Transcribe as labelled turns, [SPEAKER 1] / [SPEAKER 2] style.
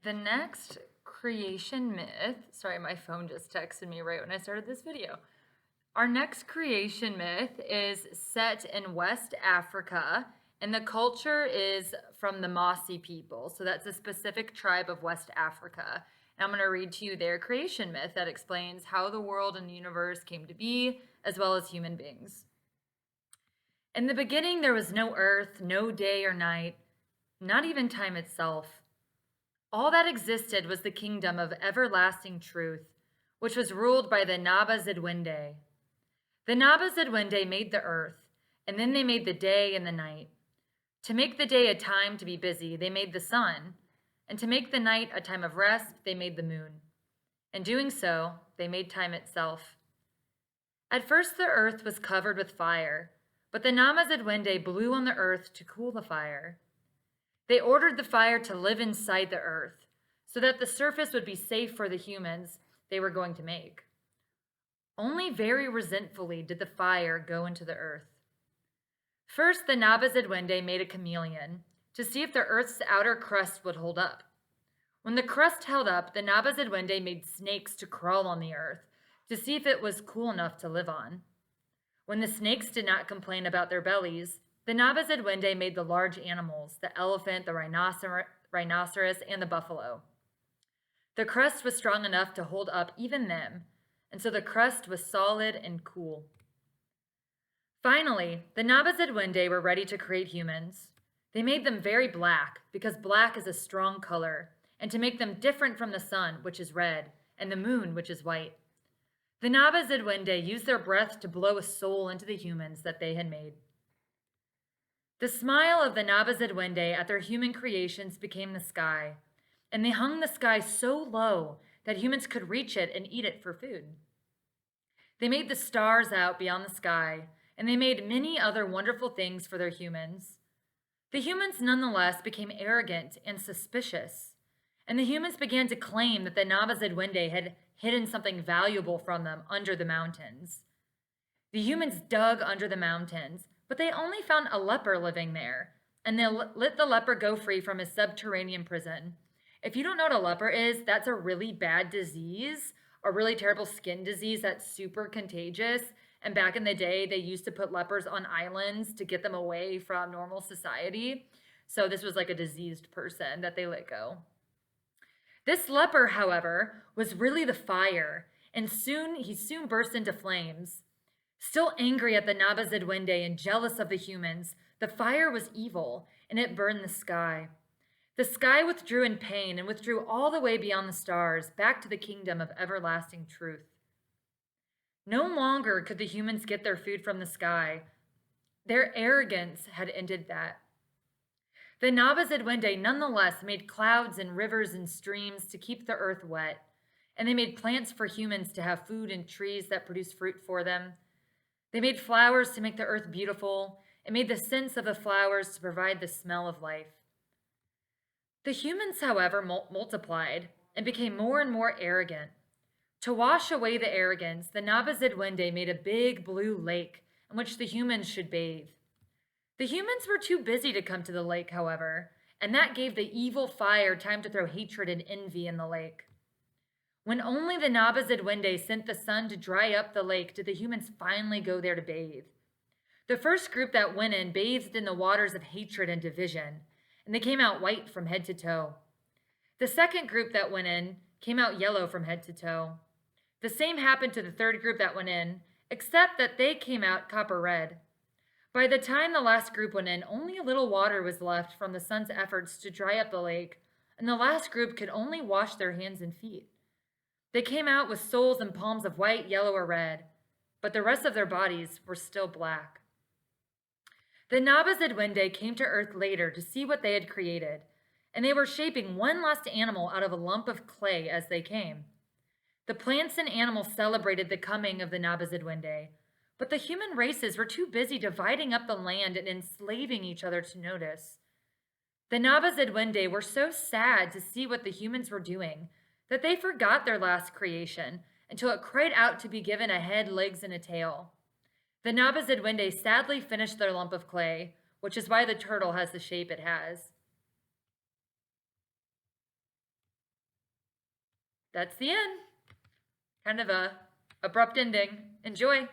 [SPEAKER 1] The next creation myth, sorry, my phone just texted me right when I started this video. Our next creation myth is set in West Africa, and the culture is from the Mossi people. So that's a specific tribe of West Africa. And I'm going to read to you their creation myth that explains how the world and the universe came to be, as well as human beings. In the beginning, there was no earth, no day or night, not even time itself. All that existed was the kingdom of everlasting truth, which was ruled by the Naba Zidwinde. The Naba Zidwinde made the earth, and then they made the day and the night. To make the day a time to be busy, they made the sun, and to make the night a time of rest, they made the moon. In doing so, they made time itself. At first, the earth was covered with fire, but the Naba Zidwinde blew on the earth to cool the fire. They ordered the fire to live inside the earth so that the surface would be safe for the humans they were going to make. Only very resentfully did the fire go into the earth. First, the Naba Zidwinde made a chameleon to see if the earth's outer crust would hold up. When the crust held up, the Naba Zidwinde made snakes to crawl on the earth to see if it was cool enough to live on. When the snakes did not complain about their bellies, the Naba Zidwinde made the large animals, the elephant, the rhinoceros, and the buffalo. The crust was strong enough to hold up even them, and so the crust was solid and cool. Finally, the Naba Zidwinde were ready to create humans. They made them very black, because black is a strong color, and to make them different from the sun, which is red, and the moon, which is white. The Naba Zidwinde used their breath to blow a soul into the humans that they had made. The smile of the Naba Zidwinde at their human creations became the sky, and they hung the sky so low that humans could reach it and eat it for food. They made the stars out beyond the sky, and they made many other wonderful things for their humans. The humans nonetheless became arrogant and suspicious, and the humans began to claim that the Naba Zidwinde had hidden something valuable from them under the mountains. The humans dug under the mountains, but they only found a leper living there, and they let the leper go free from his subterranean prison. If you don't know what a leper is, that's a really bad disease, a really terrible skin disease that's super contagious. And back in the day, they used to put lepers on islands to get them away from normal society. So this was like a diseased person that they let go. This leper, however, was really the fire, and he soon burst into flames. Still angry at the Naba Zidwinde and jealous of the humans, the fire was evil, and it burned the sky. The sky withdrew in pain and withdrew all the way beyond the stars, back to the kingdom of everlasting truth. No longer could the humans get their food from the sky. Their arrogance had ended that. The Naba Zidwinde nonetheless made clouds and rivers and streams to keep the earth wet, and they made plants for humans to have food and trees that produce fruit for them. They made flowers to make the earth beautiful, and made the scents of the flowers to provide the smell of life. The humans, however, multiplied and became more and more arrogant. To wash away the arrogance, the Naba Zidwinde made a big blue lake in which the humans should bathe. The humans were too busy to come to the lake, however, and that gave the evil fire time to throw hatred and envy in the lake. When only the Naba Zidwinde sent the sun to dry up the lake did the humans finally go there to bathe. The first group that went in bathed in the waters of hatred and division, and they came out white from head to toe. The second group that went in came out yellow from head to toe. The same happened to the third group that went in, except that they came out copper red. By the time the last group went in, only a little water was left from the sun's efforts to dry up the lake, and the last group could only wash their hands and feet. They came out with soles and palms of white, yellow, or red, but the rest of their bodies were still black. The Naba Zidwinde came to Earth later to see what they had created, and they were shaping one last animal out of a lump of clay as they came. The plants and animals celebrated the coming of the Naba Zidwinde, but the human races were too busy dividing up the land and enslaving each other to notice. The Naba Zidwinde were so sad to see what the humans were doing that they forgot their last creation until it cried out to be given a head, legs, and a tail. The Naba Zidwinde sadly finished their lump of clay, which is why the turtle has the shape it has. that's the end. Kind of a abrupt ending. Enjoy.